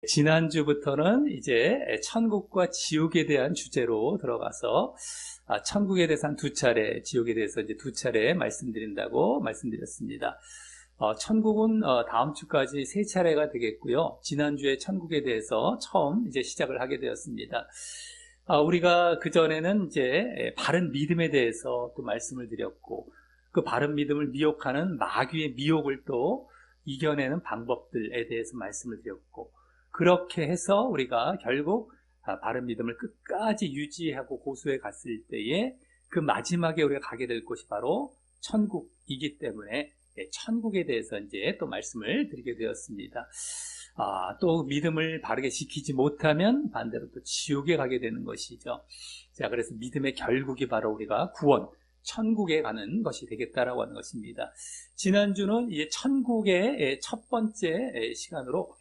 지난주부터는 이제 천국과 지옥에 대한 주제로 들어가서 천국에 대해서 한 두 차례, 지옥에 대해서 이제 두 차례 말씀드린다고 말씀드렸습니다. 천국은 다음 주까지 세 차례가 되겠고요. 지난주에 천국에 대해서 처음 이제 시작을 하게 되었습니다. 우리가 그전에는 이제 바른 믿음에 대해서 또 말씀을 드렸고, 그 바른 믿음을 미혹하는 마귀의 미혹을 또 이겨내는 방법들에 대해서 말씀을 드렸고, 그렇게 해서 우리가 결국 바른 믿음을 끝까지 유지하고 고수해 갔을 때에 그 마지막에 우리가 가게 될 곳이 바로 천국이기 때문에 천국에 대해서 이제 또 말씀을 드리게 되었습니다. 또 믿음을 바르게 지키지 못하면 반대로 또 지옥에 가게 되는 것이죠. 자, 그래서 믿음의 결국이 바로 우리가 구원, 천국에 가는 것이 되겠다라고 하는 것입니다. 지난주는 이제 천국의 첫 번째 시간으로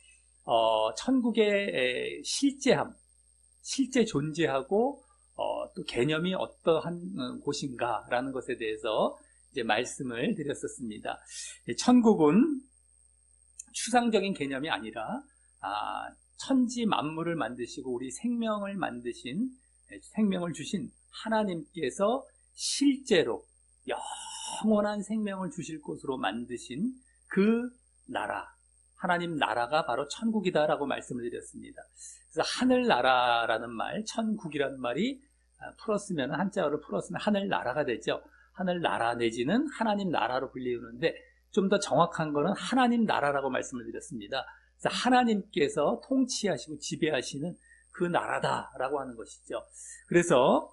천국의 실제함, 실제 존재하고 또 개념이 어떠한 곳인가라는 것에 대해서 이제 말씀을 드렸었습니다. 천국은 추상적인 개념이 아니라 천지 만물을 만드시고 우리 생명을 만드신, 생명을 주신 하나님께서 실제로 영원한 생명을 주실 곳으로 만드신 그 나라, 하나님 나라가 바로 천국이다라고 말씀을 드렸습니다. 그래서 하늘나라라는 말, 천국이라는 말이 풀었으면, 한자어를 풀었으면 하늘나라가 되죠. 하늘나라 내지는 하나님 나라로 불리우는데 좀 더 정확한 거는 하나님 나라라고 말씀을 드렸습니다. 그래서 하나님께서 통치하시고 지배하시는 그 나라다라고 하는 것이죠. 그래서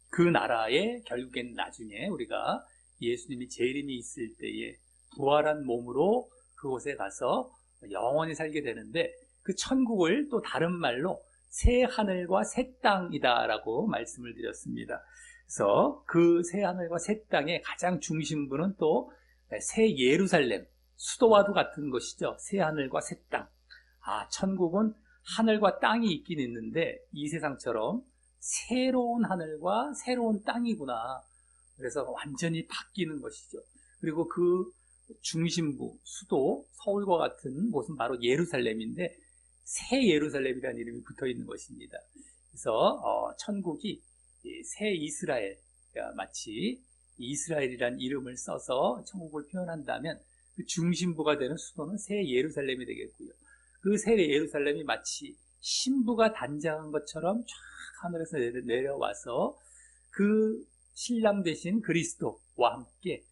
그 나라에 결국엔 나중에 우리가 예수님이 재림이 있을 때에 부활한 몸으로 그곳에 가서 영원히 살게 되는데, 그 천국을 또 다른 말로 새 하늘과 새 땅이다라고 말씀을 드렸습니다. 그래서 그 새 하늘과 새 땅의 가장 중심부는 또 새 예루살렘, 수도와도 같은 것이죠. 새 하늘과 새 땅. 천국은 하늘과 땅이 있긴 있는데 이 세상처럼 새로운 하늘과 새로운 땅이구나. 그래서 완전히 바뀌는 것이죠. 그리고 그 중심부, 수도, 서울과 같은 곳은 바로 예루살렘인데 새 예루살렘이라는 이름이 붙어 있는 것입니다. 그래서 천국이 새 이스라엘, 마치 이스라엘이라는 이름을 써서 천국을 표현한다면 그 중심부가 되는 수도는 새 예루살렘이 되겠고요. 그 새 예루살렘이 마치 신부가 단장한 것처럼 쫙 하늘에서 내려와서 그 신랑 되신 그리스도와 함께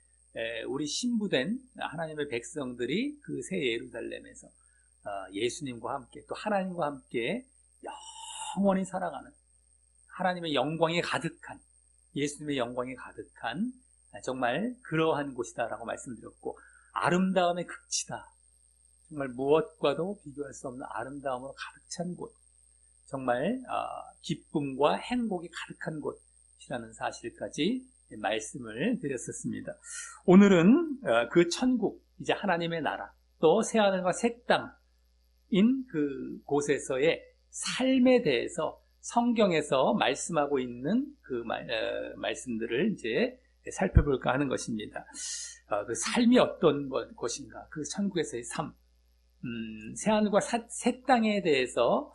우리 신부된 하나님의 백성들이 그 새 예루살렘에서 예수님과 함께 또 하나님과 함께 영원히 살아가는, 하나님의 영광이 가득한, 예수님의 영광이 가득한 정말 그러한 곳이다라고 말씀드렸고, 아름다움의 극치다. 정말 무엇과도 비교할 수 없는 아름다움으로 가득 찬 곳, 정말 기쁨과 행복이 가득한 곳이라는 사실까지 말씀을 드렸었습니다. 오늘은 그 천국, 이제 하나님의 나라, 또 새하늘과 새 땅인 그 곳에서의 삶에 대해서 성경에서 말씀하고 있는 그 말씀들을 이제 살펴볼까 하는 것입니다. 그 삶이 어떤 것인가, 그 천국에서의 삶, 새하늘과 새 땅에 대해서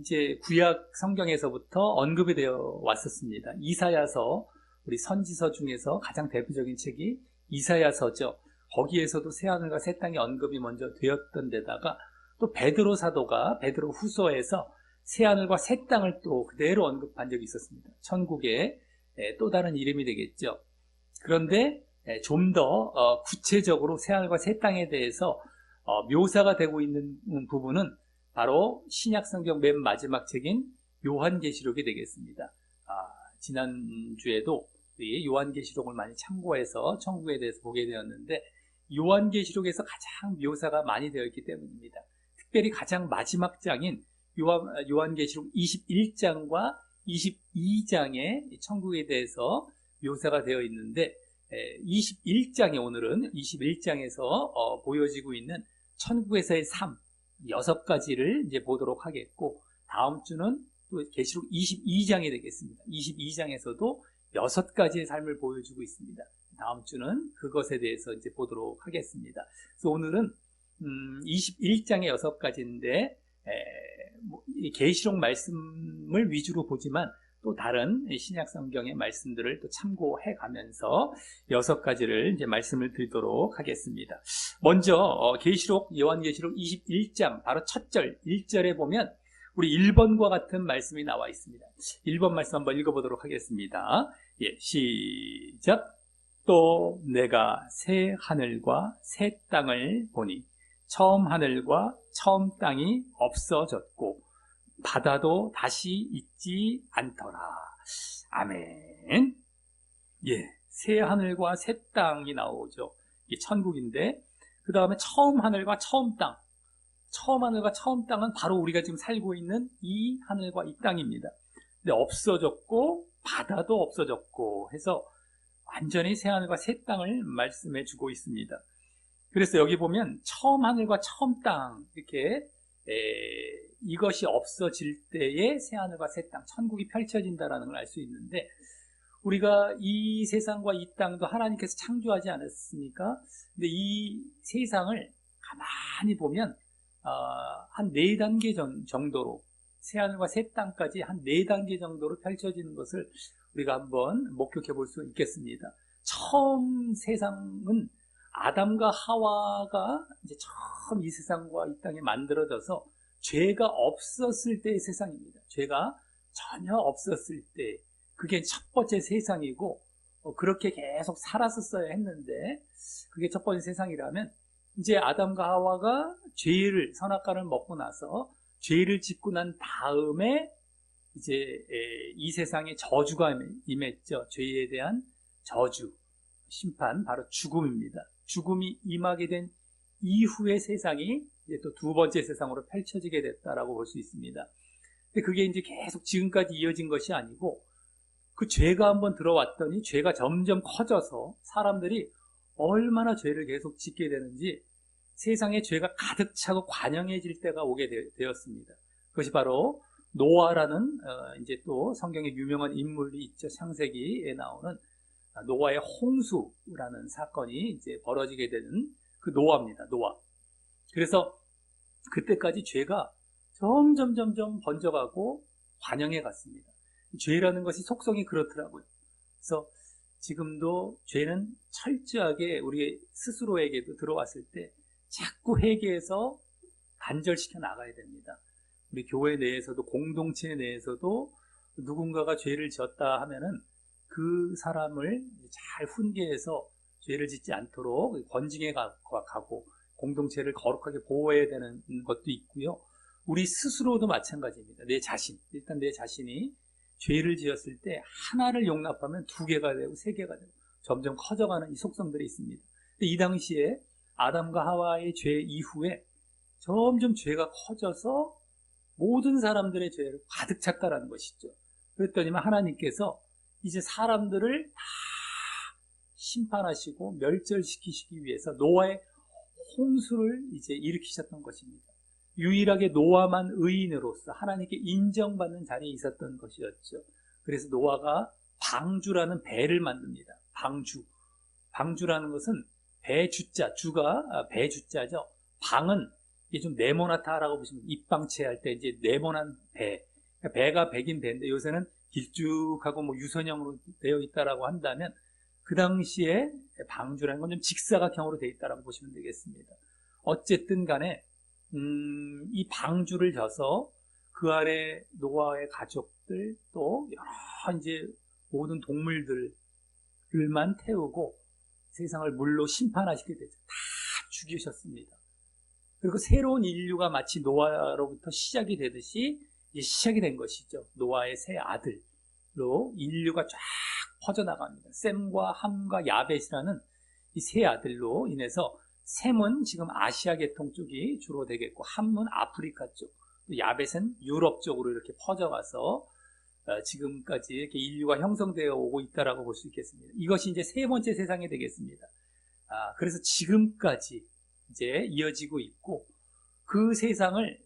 이제 구약 성경에서부터 언급이 되어 왔었습니다. 이사야서, 우리 선지서 중에서 가장 대표적인 책이 이사야서죠. 거기에서도 새하늘과 새 땅의 언급이 먼저 되었던 데다가 또 베드로 사도가 베드로 후서에서 새하늘과 새 땅을 또 그대로 언급한 적이 있었습니다. 천국의 또 다른 이름이 되겠죠. 그런데 좀 더 구체적으로 새하늘과 새 땅에 대해서 묘사가 되고 있는 부분은 바로 신약성경 맨 마지막 책인 요한계시록이 되겠습니다. 지난주에도 요한계시록을 많이 참고해서 천국에 대해서 보게 되었는데, 요한계시록에서 가장 묘사가 많이 되어 있기 때문입니다. 특별히 가장 마지막 장인 요한계시록 21장과 22장의 천국에 대해서 묘사가 되어 있는데, 21장에 오늘은 21장에서 보여지고 있는 천국에서의 삶 6가지를 이제 보도록 하겠고, 다음 주는 또 계시록 22장이 되겠습니다. 22장에서도 6가지의 삶을 보여주고 있습니다. 다음 주는 그것에 대해서 이제 보도록 하겠습니다. 그래서 오늘은 21장의 6가지인데 이 계시록 말씀을 위주로 보지만 또 다른 신약 성경의 말씀들을 또 참고해 가면서 6가지를 이제 말씀을 드리도록 하겠습니다. 먼저 계시록 요한계시록 21장 바로 첫 절 1절에 보면 우리 1번과 같은 말씀이 나와 있습니다. 1번 말씀 한번 읽어보도록 하겠습니다. 예, 시작. 또 내가 새 하늘과 새 땅을 보니 처음 하늘과 처음 땅이 없어졌고 바다도 다시 있지 않더라. 아멘. 예, 새 하늘과 새 땅이 나오죠. 이게 천국인데 그 다음에 처음 하늘과 처음 땅. 처음 하늘과 처음 땅은 바로 우리가 지금 살고 있는 이 하늘과 이 땅입니다. 근데 없어졌고 바다도 없어졌고 해서 완전히 새 하늘과 새 땅을 말씀해 주고 있습니다. 그래서 여기 보면 처음 하늘과 처음 땅 이렇게 이것이 없어질 때에 새 하늘과 새 땅, 천국이 펼쳐진다는 걸 알 수 있는데 우리가 이 세상과 이 땅도 하나님께서 창조하지 않았습니까? 근데 이 세상을 가만히 보면 한 4단계 정도로 새 하늘과 새 땅까지 한 4단계 정도로 펼쳐지는 것을 우리가 한번 목격해 볼 수 있겠습니다. 처음 세상은 아담과 하와가 이제 처음 이 세상과 이 땅에 만들어져서 죄가 없었을 때의 세상입니다. 죄가 전혀 없었을 때 그게 첫 번째 세상이고 그렇게 계속 살았었어야 했는데 그게 첫 번째 세상이라면 이제 아담과 하와가 죄를 선악과를 먹고 나서 죄를 짓고 난 다음에 이제 이 세상에 저주가 임했죠. 죄에 대한 저주, 심판, 바로 죽음입니다. 죽음이 임하게 된 이후의 세상이 이제 또 두 번째 세상으로 펼쳐지게 됐다라고 볼 수 있습니다. 근데 그게 이제 계속 지금까지 이어진 것이 아니고 그 죄가 한번 들어왔더니 죄가 점점 커져서 사람들이 얼마나 죄를 계속 짓게 되는지 세상에 죄가 가득 차고 관영해질 때가 오게 되었습니다. 그것이 바로 노아라는 이제 또 성경에 유명한 인물이 있죠. 창세기에 나오는 노아의 홍수라는 사건이 이제 벌어지게 되는 그 노아입니다. 노아. 그래서 그때까지 죄가 점점 번져가고 관영해 갔습니다. 죄라는 것이 속성이 그렇더라고요. 그래서 지금도 죄는 철저하게 우리 스스로에게도 들어왔을 때 자꾸 회개해서 단절시켜 나가야 됩니다. 우리 교회 내에서도 공동체 내에서도 누군가가 죄를 지었다 하면은 그 사람을 잘 훈계해서 죄를 짓지 않도록 권징해 가고 공동체를 거룩하게 보호해야 되는 것도 있고요. 우리 스스로도 마찬가지입니다. 내 자신, 일단 내 자신이 죄를 지었을 때 하나를 용납하면 2개가 되고 3개가 되고 점점 커져가는 이 속성들이 있습니다. 이 당시에 아담과 하와의 죄 이후에 점점 죄가 커져서 모든 사람들의 죄를 가득 찼다라는 것이죠. 그랬더니만 하나님께서 이제 사람들을 다 심판하시고 멸절시키시기 위해서 노아의 홍수를 이제 일으키셨던 것입니다. 유일하게 노아만 의인으로서 하나님께 인정받는 자리에 있었던 것이었죠. 그래서 노아가 방주라는 배를 만듭니다. 방주라는 것은 배주자, 주가 배주자죠. 방은 이게 좀 네모나다라고 보시면 입방체 할 때 이제 네모난 배. 배가 백인 배인데 요새는 길쭉하고 뭐 유선형으로 되어 있다라고 한다면 그 당시에 방주라는 건 좀 직사각형으로 되어 있다라고 보시면 되겠습니다. 어쨌든 간에 이 방주를 져서 그 아래 노아의 가족들 또 여러 이제 모든 동물들만 태우고 세상을 물로 심판하시게 되죠. 다 죽이셨습니다. 그리고 새로운 인류가 마치 노아로부터 시작이 되듯이 이제 시작이 된 것이죠. 노아의 세 아들로 인류가 쫙 퍼져나갑니다. 셈과 함과 야벳이라는 이 세 아들로 인해서 셈은 지금 아시아 계통 쪽이 주로 되겠고 함은 아프리카 쪽, 또 야벳은 유럽 쪽으로 이렇게 퍼져가서 지금까지 이렇게 인류가 형성되어 오고 있다라고 볼 수 있겠습니다. 이것이 이제 세 번째 세상이 되겠습니다. 그래서 지금까지 이제 이어지고 있고 그 세상을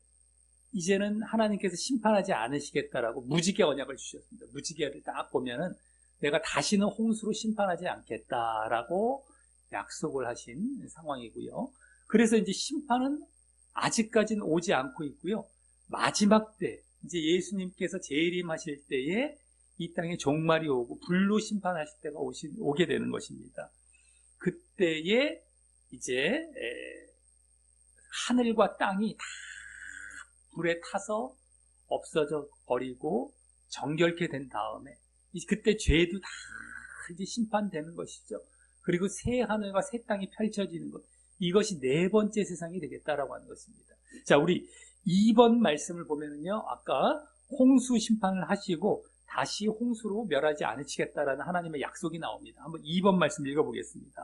이제는 하나님께서 심판하지 않으시겠다라고 무지개 언약을 주셨습니다. 무지개를 딱 보면은 내가 다시는 홍수로 심판하지 않겠다라고 약속을 하신 상황이고요. 그래서 이제 심판은 아직까지는 오지 않고 있고요. 마지막 때, 이제 예수님께서 재림하실 때에 이 땅에 종말이 오고 불로 심판하실 때가 오게 되는 것입니다. 그때에 이제 하늘과 땅이 다 불에 타서 없어져 버리고 정결케 된 다음에 그때 죄도 다 이제 심판되는 것이죠. 그리고 새 하늘과 새 땅이 펼쳐지는 것, 이것이 네 번째 세상이 되겠다라고 하는 것입니다. 자, 우리 2번 말씀을 보면은요, 아까 홍수 심판을 하시고 다시 홍수로 멸하지 않으시겠다라는 하나님의 약속이 나옵니다. 한번 2번 말씀 읽어보겠습니다.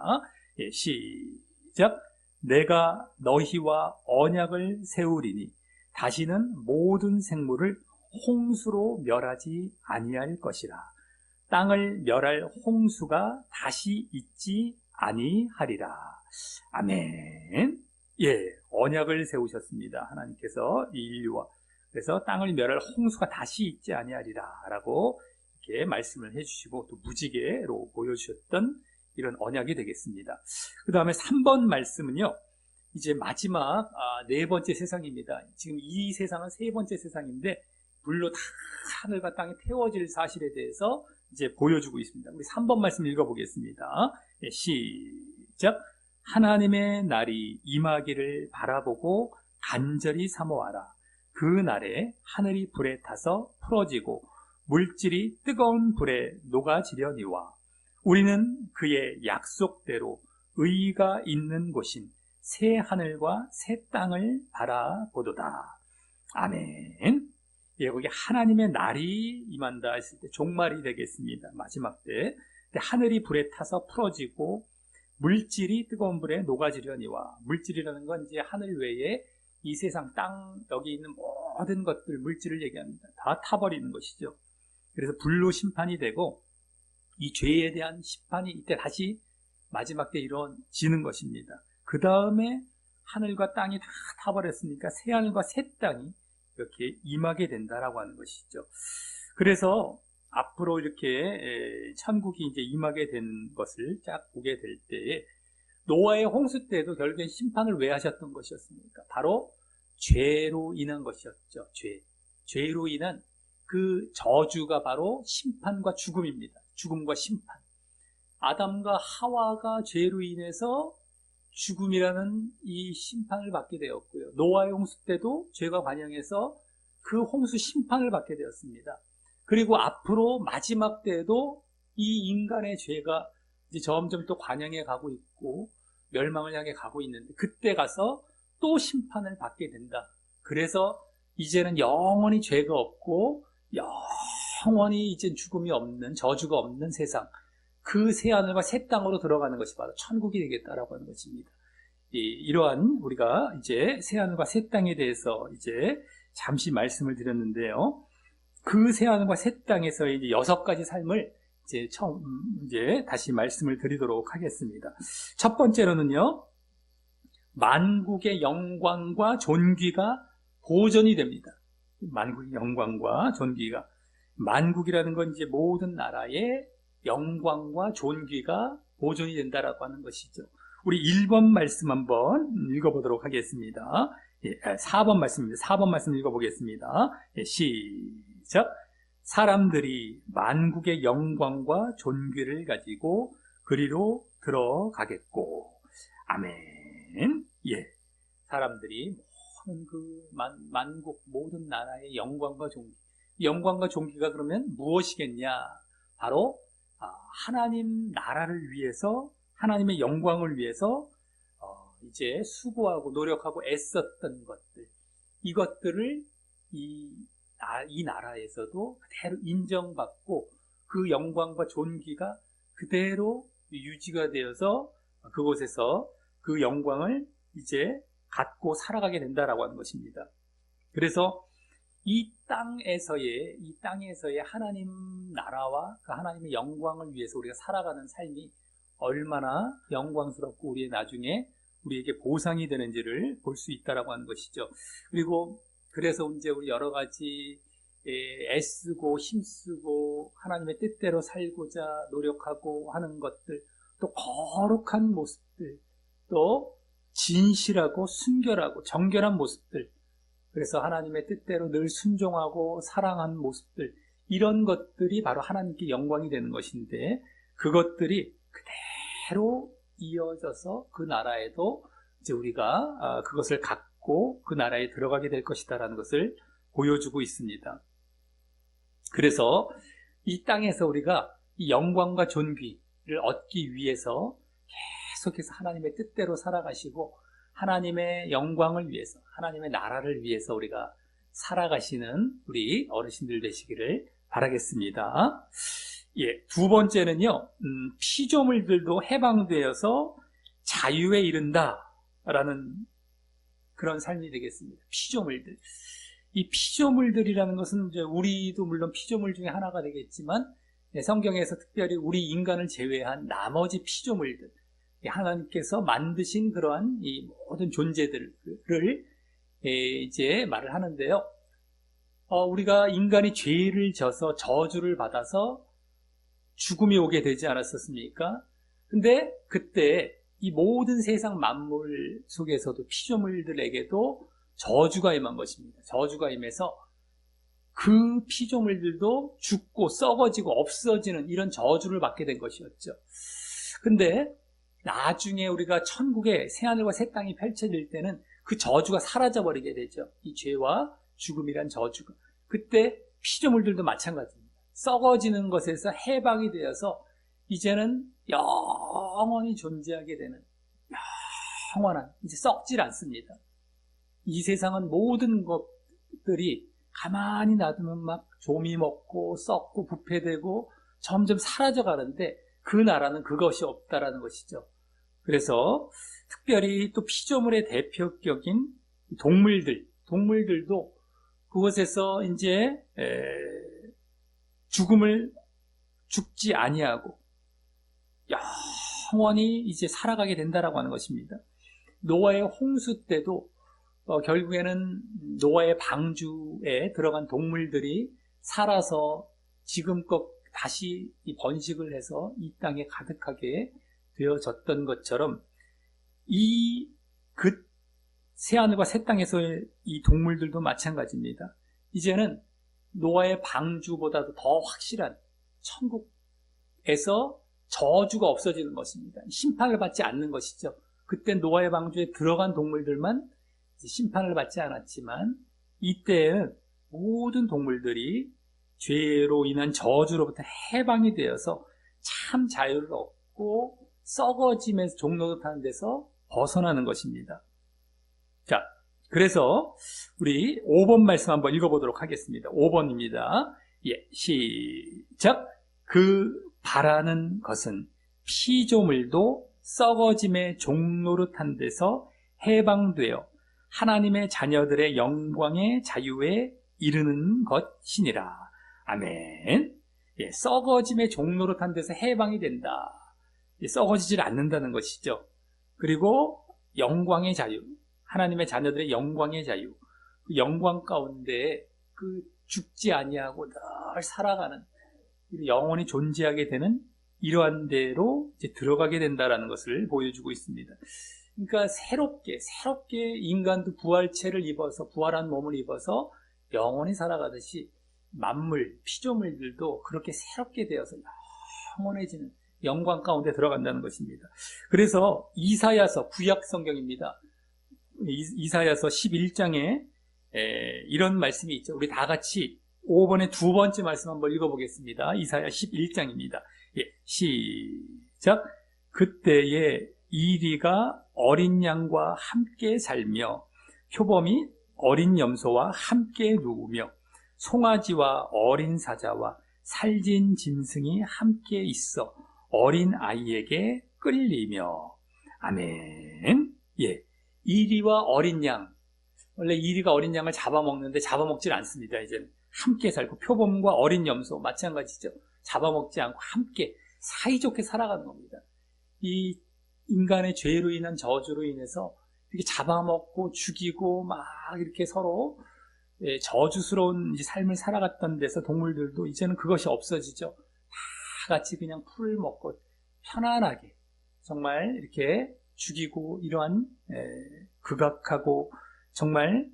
예, 시작. 내가 너희와 언약을 세우리니 다시는 모든 생물을 홍수로 멸하지 아니할 것이라. 땅을 멸할 홍수가 다시 있지 아니하리라. 아멘. 예, 언약을 세우셨습니다. 하나님께서 이 인류와. 그래서 땅을 멸할 홍수가 다시 있지 아니하리라 라고 이렇게 말씀을 해주시고 또 무지개로 보여주셨던 이런 언약이 되겠습니다. 그 다음에 3번 말씀은요, 이제 마지막 네 번째 세상입니다. 지금 이 세상은 세 번째 세상인데 불로 다 하늘과 땅이 태워질 사실에 대해서 이제 보여주고 있습니다. 우리 3번 말씀 읽어보겠습니다. 예, 시작. 하나님의 날이 임하기를 바라보고 간절히 사모하라. 그 날에 하늘이 불에 타서 풀어지고 물질이 뜨거운 불에 녹아지려니와 우리는 그의 약속대로 의가 있는 곳인 새 하늘과 새 땅을 바라보도다. 아멘. 예, 거기 하나님의 날이 임한다 했을 때 종말이 되겠습니다. 마지막 때. 하늘이 불에 타서 풀어지고 물질이 뜨거운 불에 녹아지려니와, 물질이라는 건 이제 하늘 외에 이 세상 땅 여기 있는 모든 것들, 물질을 얘기합니다. 다 타버리는 것이죠. 그래서 불로 심판이 되고 이 죄에 대한 심판이 이때 다시 마지막 때 이루어지는 것입니다. 그 다음에 하늘과 땅이 다 타버렸으니까 새 하늘과 새 땅이 이렇게 임하게 된다라고 하는 것이죠. 그래서 앞으로 이렇게 천국이 이제 임하게 된 것을 쫙 보게 될 때에 노아의 홍수 때도 결국엔 심판을 왜 하셨던 것이었습니까? 바로 죄로 인한 것이었죠. 죄로 인한 그 저주가 바로 심판과 죽음입니다. 죽음과 심판. 아담과 하와가 죄로 인해서 죽음이라는 이 심판을 받게 되었고요. 노아의 홍수 때도 죄가 관영해서 그 홍수 심판을 받게 되었습니다. 그리고 앞으로 마지막 때에도 이 인간의 죄가 이제 점점 또 관영해 가고 있고 멸망을 향해 가고 있는데 그때 가서 또 심판을 받게 된다. 그래서 이제는 영원히 죄가 없고 영원히 이제 죽음이 없는, 저주가 없는 세상, 그 새 하늘과 새 땅으로 들어가는 것이 바로 천국이 되겠다라고 하는 것입니다. 이러한 우리가 이제 새 하늘과 새 땅에 대해서 이제 잠시 말씀을 드렸는데요. 그 새 하늘과 새 땅에서 이제 6가지 삶을 이제 이제 다시 말씀을 드리도록 하겠습니다. 첫 번째로는요, 만국의 영광과 존귀가 보존이 됩니다. 만국의 영광과 존귀가, 만국이라는 건 이제 모든 나라의 영광과 존귀가 보존이 된다라고 하는 것이죠. 우리 1번 말씀 한번 읽어보도록 하겠습니다. 4번 말씀입니다. 4번 말씀 읽어보겠습니다. 시작. 사람들이 만국의 영광과 존귀를 가지고 그리로 들어가겠고. 아멘. 예. 사람들이 모든 그 만국 모든 나라의 영광과 존귀. 영광과 존귀가 그러면 무엇이겠냐? 바로 하나님 나라를 위해서, 하나님의 영광을 위해서 이제 수고하고 노력하고 애썼던 것들, 이것들을 이 나라에서도 그대로 인정받고 그 영광과 존귀가 그대로 유지가 되어서 그곳에서 그 영광을 이제 갖고 살아가게 된다라고 하는 것입니다. 그래서 이 땅에서의 하나님 나라와 그 하나님의 영광을 위해서 우리가 살아가는 삶이 얼마나 영광스럽고 우리의 나중에 우리에게 보상이 되는지를 볼 수 있다라고 하는 것이죠. 그리고 그래서 이제 우리 여러 가지 애쓰고 힘쓰고 하나님의 뜻대로 살고자 노력하고 하는 것들, 또 거룩한 모습들, 또 진실하고 순결하고 정결한 모습들, 그래서 하나님의 뜻대로 늘 순종하고 사랑하는 모습들, 이런 것들이 바로 하나님께 영광이 되는 것인데, 그것들이 그대로 이어져서 그 나라에도 이제 우리가 그것을 갖고 그 나라에 들어가게 될 것이다라는 것을 보여주고 있습니다. 그래서 이 땅에서 우리가 이 영광과 존귀를 얻기 위해서 계속해서 하나님의 뜻대로 살아가시고 하나님의 영광을 위해서, 하나님의 나라를 위해서 우리가 살아가시는 우리 어르신들 되시기를 바라겠습니다. 예, 두 번째는요, 피조물들도 해방되어서 자유에 이른다라는 그런 삶이 되겠습니다. 피조물들. 이 피조물들이라는 것은 이제 우리도 물론 피조물 중에 하나가 되겠지만, 성경에서 특별히 우리 인간을 제외한 나머지 피조물들, 하나님께서 만드신 그러한 이 모든 존재들을 이제 말을 하는데요. 우리가 인간이 죄를 져서 저주를 받아서 죽음이 오게 되지 않았었습니까? 근데 그때 이 모든 세상 만물 속에서도 피조물들에게도 저주가 임한 것입니다. 저주가 임해서 그 피조물들도 죽고 썩어지고 없어지는 이런 저주를 받게 된 것이었죠. 근데 나중에 우리가 천국에 새하늘과 새 땅이 펼쳐질 때는 그 저주가 사라져버리게 되죠. 이 죄와 죽음이란 저주가. 그때 피조물들도 마찬가지입니다. 썩어지는 것에서 해방이 되어서 이제는 영원히 존재하게 되는 영원한, 이제 썩질 않습니다. 이 세상은 모든 것들이 가만히 놔두면 막 조미 먹고 썩고 부패되고 점점 사라져 가는데 그 나라는 그것이 없다라는 것이죠. 그래서 특별히 또 피조물의 대표격인 동물들도 그곳에서 이제 죽지 아니하고 영원히 이제 살아가게 된다라고 하는 것입니다. 노아의 홍수 때도 결국에는 노아의 방주에 들어간 동물들이 살아서 지금껏 다시 번식을 해서 이 땅에 가득하게 되어졌던 것처럼 그 새하늘과 새 땅에서의 이 동물들도 마찬가지입니다. 이제는 노아의 방주보다도 더 확실한 천국에서 저주가 없어지는 것입니다. 심판을 받지 않는 것이죠. 그때 노아의 방주에 들어간 동물들만 심판을 받지 않았지만 이때는 모든 동물들이 죄로 인한 저주로부터 해방이 되어서 참 자유를 얻고 썩어지면서 종노릇하는 데서 벗어나는 것입니다. 자, 그래서 우리 5번 말씀 한번 읽어보도록 하겠습니다. 5번입니다. 예, 시작. 그 바라는 것은 피조물도 썩어짐의 종노릇한 데서 해방되어 하나님의 자녀들의 영광의 자유에 이르는 것이니라. 아멘. 예, 썩어짐의 종노릇한 데서 해방이 된다. 썩어지질 않는다는 것이죠. 그리고 영광의 자유, 하나님의 자녀들의 영광의 자유, 그 영광 가운데 그 죽지 아니하고 늘 살아가는, 영원히 존재하게 되는 이러한 데로 이제 들어가게 된다라는 것을 보여주고 있습니다. 그러니까 새롭게 인간도 부활체를 입어서, 부활한 몸을 입어서 영원히 살아가듯이 만물, 피조물들도 그렇게 새롭게 되어서 영원해지는 영광 가운데 들어간다는 것입니다. 그래서 이사야서, 구약 성경입니다. 이사야서 11장에 이런 말씀이 있죠. 우리 다 같이 5번의 두 번째 말씀 한번 읽어보겠습니다. 이사야 11장입니다. 예, 시작. 그때에 이리가 어린 양과 함께 살며 표범이 어린 염소와 함께 누우며 송아지와 어린 사자와 살진 짐승이 함께 있어 어린 아이에게 끌리며. 아멘. 예, 이리와 어린 양. 원래 이리가 어린 양을 잡아먹는데 잡아먹질 않습니다. 이제는 함께 살고, 표범과 어린 염소 마찬가지죠. 잡아먹지 않고 함께 사이좋게 살아가는 겁니다. 이 인간의 죄로 인한 저주로 인해서 이렇게 잡아먹고 죽이고 막 이렇게 서로 저주스러운 삶을 살아갔던 데서 동물들도 이제는 그것이 없어지죠. 다 같이 그냥 풀을 먹고 편안하게 정말 이렇게 죽이고 이러한 극악하고 정말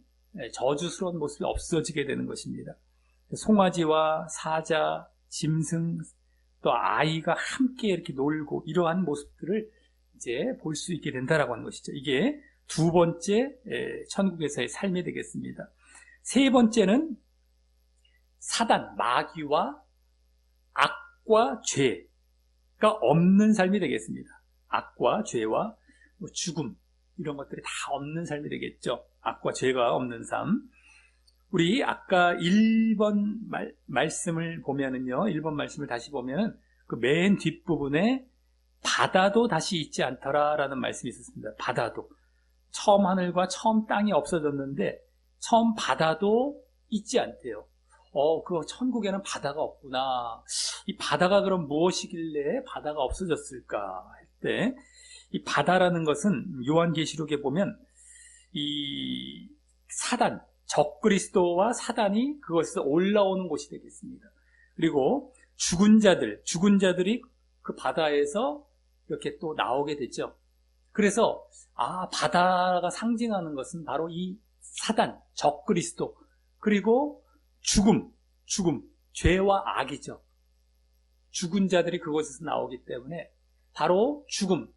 저주스러운 모습이 없어지게 되는 것입니다. 송아지와 사자, 짐승, 또 아이가 함께 이렇게 놀고 이러한 모습들을 이제 볼 수 있게 된다라고 하는 것이죠. 이게 두 번째 천국에서의 삶이 되겠습니다. 세 번째는 사단, 마귀와 악과 죄가 없는 삶이 되겠습니다. 악과 죄와 죽음 이런 것들이 다 없는 삶이 되겠죠. 악과 죄가 없는 삶. 우리 아까 1번 말씀을 보면은요, 1번 말씀을 다시 보면은 그 맨 뒷부분에 바다도 다시 있지 않더라라는 말씀이 있었습니다. 바다도. 처음 하늘과 처음 땅이 없어졌는데 처음 바다도 있지 않대요. 그 천국에는 바다가 없구나. 이 바다가 그럼 무엇이길래 바다가 없어졌을까 할 때, 이 바다라는 것은 요한계시록에 보면 이 사단, 적그리스도와 사단이 그것에서 올라오는 곳이 되겠습니다. 그리고 죽은 자들이 그 바다에서 이렇게 또 나오게 되죠. 그래서 바다가 상징하는 것은 바로 이 사단, 적그리스도, 그리고 죽음, 죄와 악이죠. 죽은 자들이 그곳에서 나오기 때문에 바로 죽음,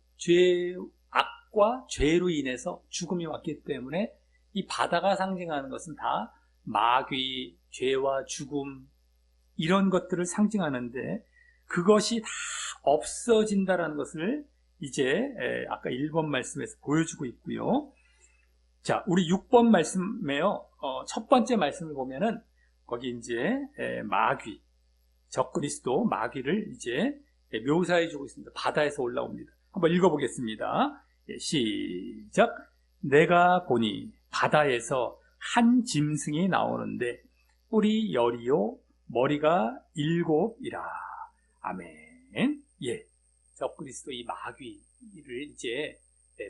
악과 죄로 인해서 죽음이 왔기 때문에 이 바다가 상징하는 것은 다 마귀, 죄와 죽음 이런 것들을 상징하는데 그것이 다 없어진다라는 것을 이제 아까 1번 말씀에서 보여주고 있고요. 자, 우리 6번 말씀에요. 첫 번째 말씀을 보면은 거기 이제 마귀, 적그리스도 마귀를 이제 묘사해 주고 있습니다. 바다에서 올라옵니다. 한번 읽어보겠습니다. 시작. 내가 보니 바다에서 한 짐승이 나오는데 뿔이 10이요 머리가 7이라. 아멘. 적그리스도 이 마귀를 이제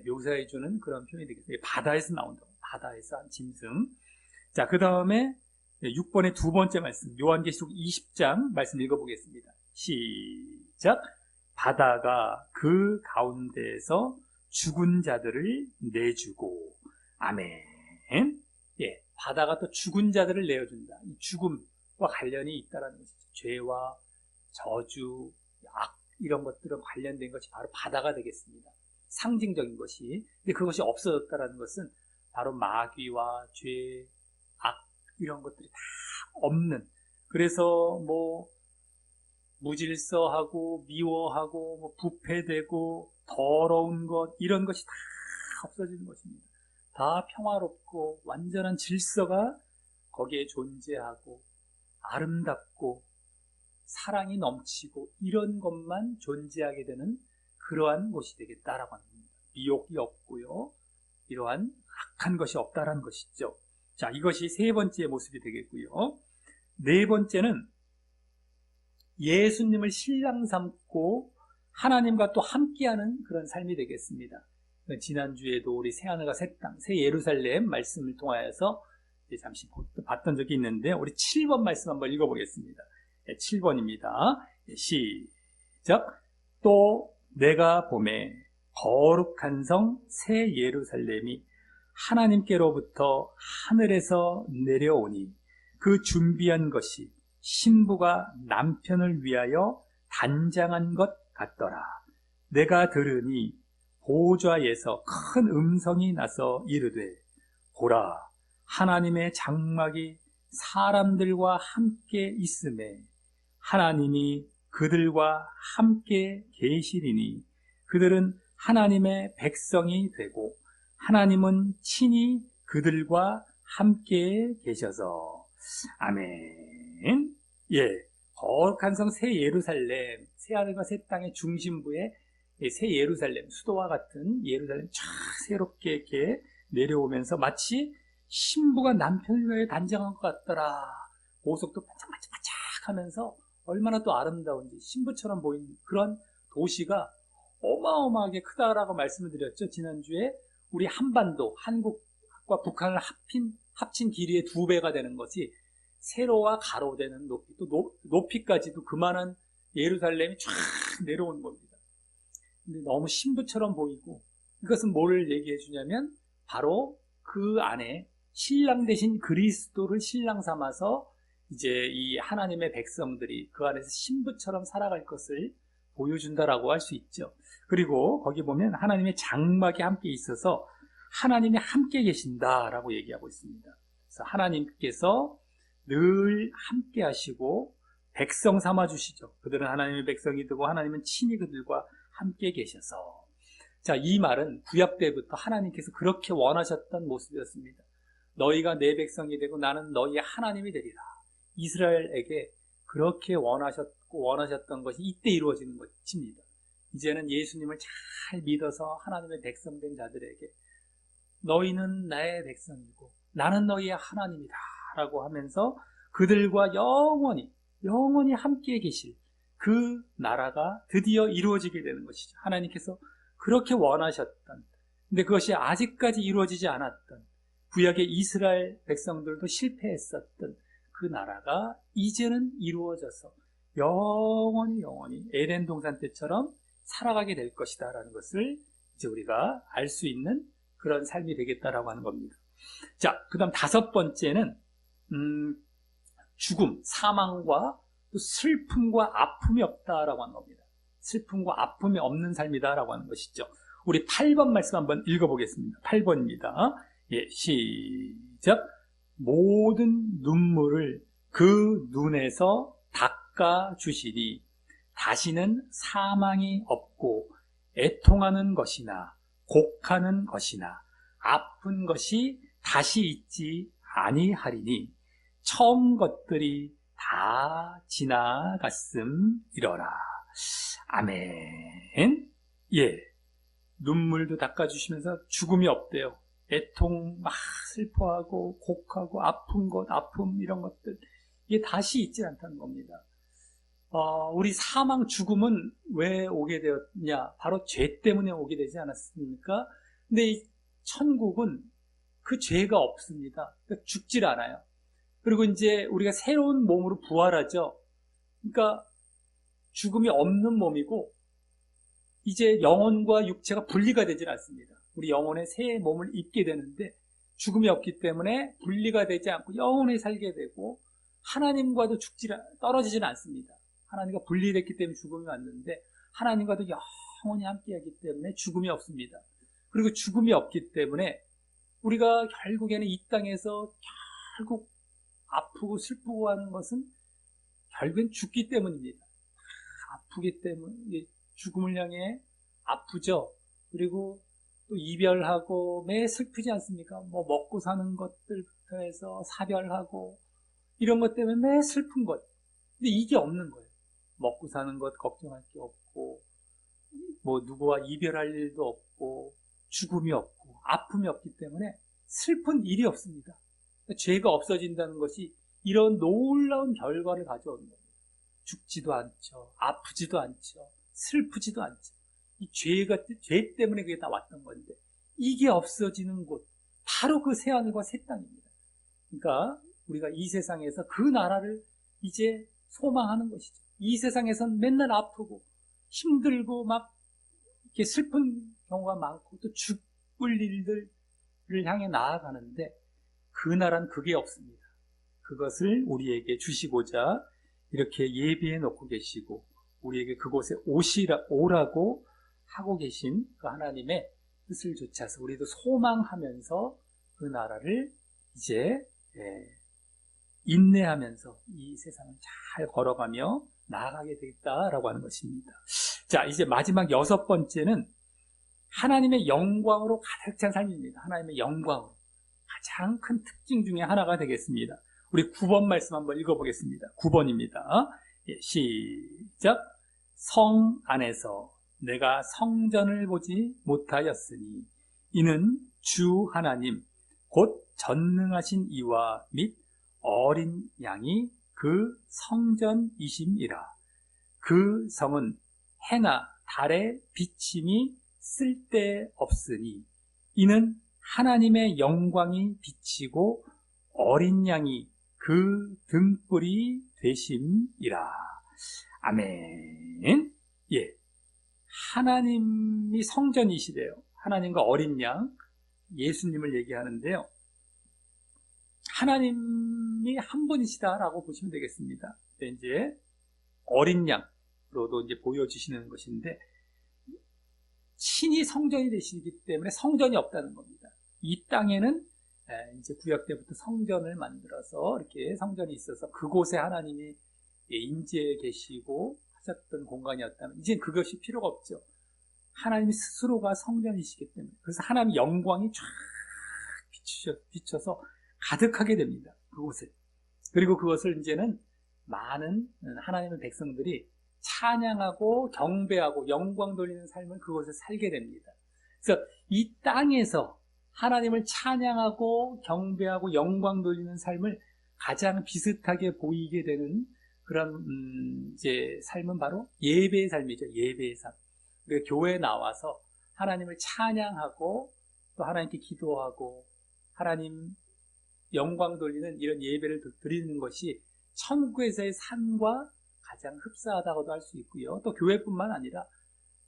묘사해 주는 그런 표현이 되겠습니다. 바다에서 나온다고. 바다에서 한 짐승. 자, 그 다음에 6번의 두 번째 말씀, 요한계시록 20장 말씀 읽어보겠습니다. 시작. 바다가 그 가운데에서 죽은 자들을 내주고. 아멘. 바다가 또 죽은 자들을 내어준다. 이 죽음과 관련이 있다는 것이죠. 죄와 저주, 악 이런 것들은 관련된 것이 바로 바다가 되겠습니다. 상징적인 것이. 근데 그것이 없어졌다는 것은 바로 마귀와 죄, 악 이런 것들이 다 없는. 그래서 무질서하고 미워하고 부패되고 더러운 것 이런 것이 다 없어지는 것입니다. 다 평화롭고 완전한 질서가 거기에 존재하고 아름답고 사랑이 넘치고 이런 것만 존재하게 되는 그러한 곳이 되겠다라고 합니다. 미혹이 없고요. 이러한 악한 것이 없다라는 것이죠. 자, 이것이 세 번째 모습이 되겠고요. 네 번째는 예수님을 신랑 삼고 하나님과 또 함께하는 그런 삶이 되겠습니다. 지난주에도 우리 새하늘과 새 땅, 새 예루살렘 말씀을 통하여서 잠시 봤던 적이 있는데 우리 7번 말씀 한번 읽어보겠습니다. 7번입니다. 시작. 또 내가 보매 거룩한 성 새 예루살렘이 하나님께로부터 하늘에서 내려오니 그 준비한 것이 신부가 남편을 위하여 단장한 것 같더라. 내가 들으니 보좌에서 큰 음성이 나서 이르되 보라 하나님의 장막이 사람들과 함께 있음에 하나님이 그들과 함께 계시리니 그들은 하나님의 백성이 되고 하나님은 친히 그들과 함께 계셔서. 아멘. 거룩한 성 새 예루살렘, 새하늘과 새 땅의 중심부에 새 예루살렘, 수도와 같은 예루살렘 쫙 새롭게 이렇게 내려오면서 마치 신부가 남편을 위하여 단장한 것 같더라. 보석도 반짝반짝 하면서 얼마나 또 아름다운지 신부처럼 보이는 그런 도시가 어마어마하게 크다라고 말씀을 드렸죠. 지난주에 우리 한반도, 한국과 북한을 합친 길이의 2배가 되는 것이 세로와 가로 되는 높이, 또 높이까지도 그만한 예루살렘이 쫙 내려오는 겁니다. 근데 너무 신부처럼 보이고 이것은 뭐를 얘기해 주냐면 바로 그 안에 신랑 대신 그리스도를 신랑 삼아서 이제 이 하나님의 백성들이 그 안에서 신부처럼 살아갈 것을 보여준다라고 할 수 있죠. 그리고 거기 보면 하나님의 장막이 함께 있어서 하나님이 함께 계신다라고 얘기하고 있습니다. 그래서 하나님께서 늘 함께 하시고 백성 삼아 주시죠. 그들은 하나님의 백성이 되고 하나님은 친히 그들과 함께 계셔서. 자, 이 말은 구약 때부터 하나님께서 그렇게 원하셨던 모습이었습니다. 너희가 내 백성이 되고 나는 너희의 하나님이 되리라. 이스라엘에게 그렇게 원하셨던 것이 이때 이루어지는 것입니다. 이제는 예수님을 잘 믿어서 하나님의 백성 된 자들에게 너희는 나의 백성이고 나는 너희의 하나님이다 라고 하면서 그들과 영원히 함께 계실 그 나라가 드디어 이루어지게 되는 것이죠. 하나님께서 그렇게 원하셨던, 근데 그것이 아직까지 이루어지지 않았던 구약의 이스라엘 백성들도 실패했었던 그 나라가 이제는 이루어져서 영원히 에덴 동산 때처럼 살아가게 될 것이다 라는 것을 이제 우리가 알 수 있는 그런 삶이 되겠다라고 하는 겁니다. 자, 그 다음 5번째는 죽음, 사망과 또 슬픔과 아픔이 없다라고 하는 겁니다. 슬픔과 아픔이 없는 삶이다라고 하는 것이죠. 우리 8번 말씀 한번 읽어보겠습니다. 8번입니다. 예, 시작. 모든 눈물을 그 눈에서 닦아 주시니 다시는 사망이 없고 애통하는 것이나 곡하는 것이나 아픈 것이 다시 있지 아니하리니 처음 것들이 다 지나갔음이러라. 아멘. 예, 눈물도 닦아주시면서 죽음이 없대요. 애통 막 슬퍼하고 곡하고 아픈 것, 아픔 이런 것들 이게 다시 있지 않다는 겁니다. 우리 사망, 죽음은 왜 오게 되었냐? 바로 죄 때문에 오게 되지 않았습니까? 근데 이 천국은 그 죄가 없습니다. 그러니까 죽질 않아요. 그리고 이제 우리가 새로운 몸으로 부활하죠. 그러니까 죽음이 없는 몸이고 이제 영혼과 육체가 분리가 되질 않습니다. 우리 영혼의 새 몸을 입게 되는데 죽음이 없기 때문에 분리가 되지 않고 영원히 살게 되고 하나님과도 떨어지지는 않습니다. 하나님과 분리됐기 때문에 죽음이 왔는데 하나님과도 영원히 함께하기 때문에 죽음이 없습니다. 그리고 죽음이 없기 때문에 우리가 결국에는 이 땅에서 결국 아프고 슬프고 하는 것은 결국엔 죽기 때문입니다. 아프기 때문에 죽음을 향해 아프죠. 그리고 또 이별하고 매 슬프지 않습니까? 뭐 먹고 사는 것들부터 해서 사별하고 이런 것 때문에 매 슬픈 것. 근데 이게 없는 거예요. 먹고 사는 것 걱정할 게 없고 뭐 누구와 이별할 일도 없고 죽음이 없고 아픔이 없기 때문에 슬픈 일이 없습니다. 그러니까 죄가 없어진다는 것이 이런 놀라운 결과를 가져오는 겁니다. 죽지도 않죠. 아프지도 않죠. 슬프지도 않죠. 이 죄 때문에 그게 다 왔던 건데 이게 없어지는 곳 바로 그 새하늘과 새 땅입니다. 그러니까 우리가 이 세상에서 그 나라를 이제 소망하는 것이죠. 이 세상에선 맨날 아프고 힘들고 막 이렇게 슬픈 경우가 많고 또 죽을 일들을 향해 나아가는데 그 나라는 그게 없습니다. 그것을 우리에게 주시고자 이렇게 예비해 놓고 계시고 우리에게 그곳에 오라고 하고 계신 그 하나님의 뜻을 좇아서 우리도 소망하면서 그 나라를 이제 인내하면서 이 세상을 잘 걸어가며 나아가게 되겠다라고 하는 것입니다. 자, 이제 마지막 6번째는 하나님의 영광으로 가득 찬 삶입니다. 하나님의 영광으로 가장 큰 특징 중에 하나가 되겠습니다. 우리 9번 말씀 한번 읽어보겠습니다. 9번입니다. 예, 시작. 성 안에서 내가 성전을 보지 못하였으니 이는 주 하나님 곧 전능하신 이와 및 어린 양이 그 성전이심이라. 그 성은 해나 달의 비침이 쓸데없으니 이는 하나님의 영광이 비치고 어린 양이 그 등불이 되심이라. 아멘. 예, 하나님이 성전이시래요. 하나님과 어린 양, 예수님을 얘기하는데요. 하나님이 한 분이시다라고 보시면 되겠습니다. 이제 어린 양으로도 이제 보여주시는 것인데, 신이 성전이 되시기 때문에 성전이 없다는 겁니다. 이 땅에는 이제 구약 때부터 성전을 만들어서 이렇게 성전이 있어서 그곳에 하나님이 임재해 계시고 하셨던 공간이었다면, 이제 그것이 필요가 없죠. 하나님 스스로가 성전이시기 때문에. 그래서 하나님의 영광이 쫙 비춰서 가득하게 됩니다. 그곳에. 그리고 그것을 이제는 많은 하나님의 백성들이 찬양하고 경배하고 영광 돌리는 삶을 그곳에 살게 됩니다. 그래서 이 땅에서 하나님을 찬양하고 경배하고 영광 돌리는 삶을 가장 비슷하게 보이게 되는 그런 이제 삶은 바로 예배의 삶이죠. 예배의 삶. 우리가 교회에 나와서 하나님을 찬양하고 또 하나님께 기도하고 하나님 영광 돌리는 이런 예배를 드리는 것이 천국에서의 삶과 가장 흡사하다고도 할 수 있고요. 또 교회뿐만 아니라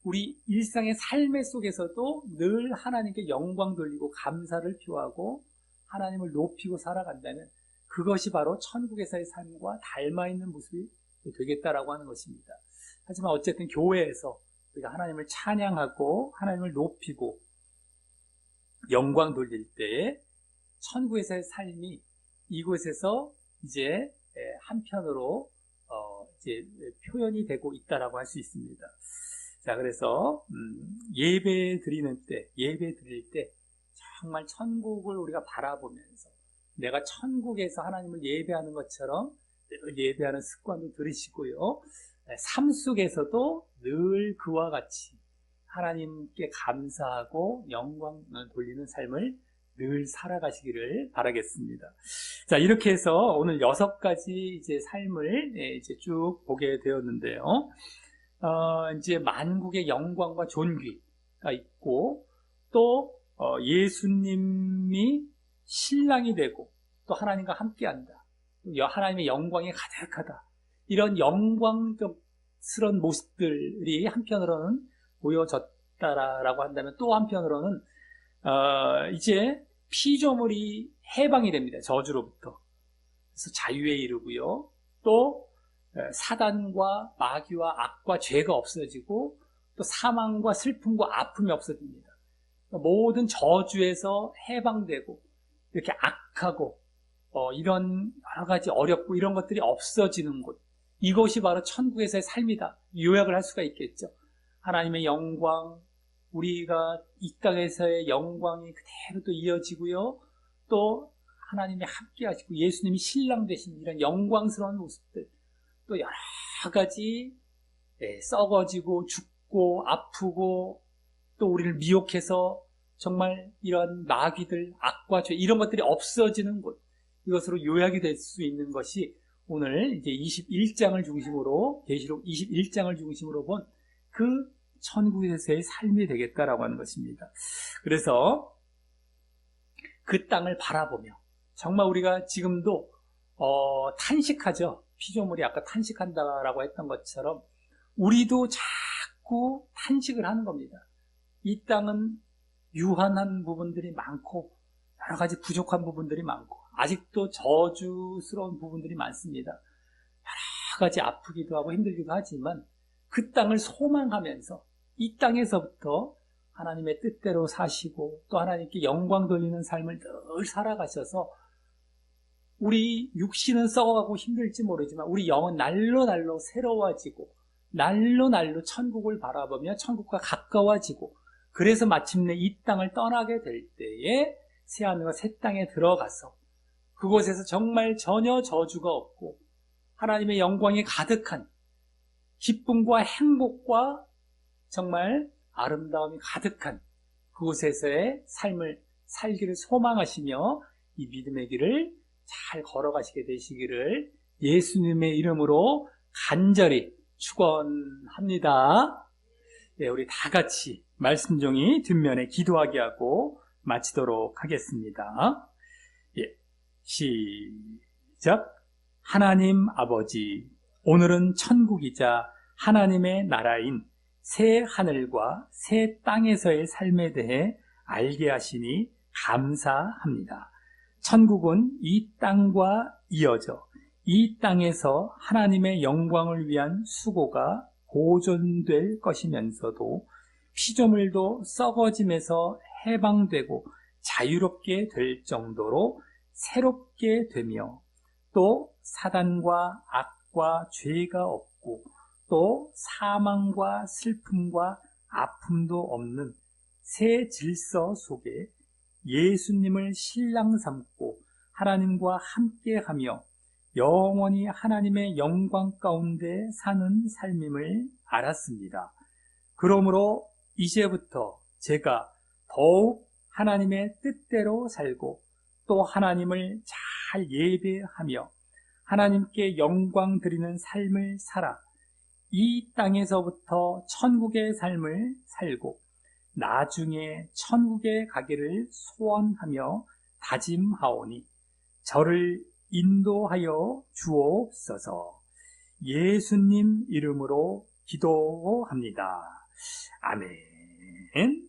우리 일상의 삶의 속에서도 늘 하나님께 영광 돌리고 감사를 표하고 하나님을 높이고 살아간다면 그것이 바로 천국에서의 삶과 닮아있는 모습이 되겠다라고 하는 것입니다. 하지만 어쨌든 교회에서 우리가 하나님을 찬양하고 하나님을 높이고 영광 돌릴 때에 천국에서의 삶이 이곳에서 이제 한편으로 이제 표현이 되고 있다라고 할 수 있습니다. 자, 그래서 예배 드릴 때 정말 천국을 우리가 바라보면서 내가 천국에서 하나님을 예배하는 것처럼 늘 예배하는 습관도 들이시고요. 삶 속에서도 늘 그와 같이 하나님께 감사하고 영광을 돌리는 삶을 늘 살아가시기를 바라겠습니다. 자, 이렇게 해서 오늘 6가지 이제 삶을 이제 쭉 보게 되었는데요. 이제 만국의 영광과 존귀가 있고, 또 예수님이 신랑이 되고, 또 하나님과 함께한다. 또 하나님의 영광이 가득하다. 이런 영광스러운 모습들이 한편으로는 보여졌다라고 한다면, 또 한편으로는 이제 피조물이 해방이 됩니다. 저주로부터. 그래서 자유에 이르고요. 또 사단과 마귀와 악과 죄가 없어지고 또 사망과 슬픔과 아픔이 없어집니다. 모든 저주에서 해방되고 이렇게 악하고 이런 여러 가지 어렵고 이런 것들이 없어지는 곳, 이것이 바로 천국에서의 삶이다. 요약을 할 수가 있겠죠. 하나님의 영광, 우리가 이 땅에서의 영광이 그대로 또 이어지고요. 또 하나님이 함께 하시고 예수님이 신랑 되신 이런 영광스러운 모습들, 또 여러 가지 썩어지고 죽고 아프고 또 우리를 미혹해서 정말 이런 마귀들, 악과 죄 이런 것들이 없어지는 곳, 이것으로 요약이 될 수 있는 것이 오늘 이제 21장을 중심으로, 계시록 21장을 중심으로 본 그 천국에서의 삶이 되겠다라고 하는 것입니다. 그래서 그 땅을 바라보며 정말 우리가 지금도 탄식하죠. 피조물이 아까 탄식한다라고 했던 것처럼 우리도 자꾸 탄식을 하는 겁니다. 이 땅은 유한한 부분들이 많고 여러 가지 부족한 부분들이 많고 아직도 저주스러운 부분들이 많습니다. 여러 가지 아프기도 하고 힘들기도 하지만 그 땅을 소망하면서 이 땅에서부터 하나님의 뜻대로 사시고 또 하나님께 영광 돌리는 삶을 늘 살아가셔서 우리 육신은 썩어가고 힘들지 모르지만 우리 영은 날로 날로 새로워지고 날로 날로 천국을 바라보며 천국과 가까워지고 그래서 마침내 이 땅을 떠나게 될 때에 새하늘과 새 땅에 들어가서 그곳에서 정말 전혀 저주가 없고 하나님의 영광이 가득한 기쁨과 행복과 정말 아름다움이 가득한 그곳에서의 삶을 살기를 소망하시며 이 믿음의 길을 잘 걸어가시게 되시기를 예수님의 이름으로 간절히 축원합니다. 네, 우리 다 같이 말씀 종이 뒷면에 기도하게 하고 마치도록 하겠습니다. 예, 시작. 하나님 아버지, 오늘은 천국이자 하나님의 나라인 새 하늘과 새 땅에서의 삶에 대해 알게 하시니 감사합니다. 천국은 이 땅과 이어져 이 땅에서 하나님의 영광을 위한 수고가 보존될 것이면서도 피조물도 썩어짐에서 해방되고 자유롭게 될 정도로 새롭게 되며 또 사단과 악과 죄가 없고 또 사망과 슬픔과 아픔도 없는 새 질서 속에 예수님을 신랑 삼고 하나님과 함께하며 영원히 하나님의 영광 가운데 사는 삶임을 알았습니다. 그러므로 이제부터 제가 더욱 하나님의 뜻대로 살고 또 하나님을 잘 예배하며 하나님께 영광 드리는 삶을 살아 이 땅에서부터 천국의 삶을 살고 나중에 천국에 가기를 소원하며 다짐하오니 저를 인도하여 주옵소서. 예수님 이름으로 기도합니다. 아멘.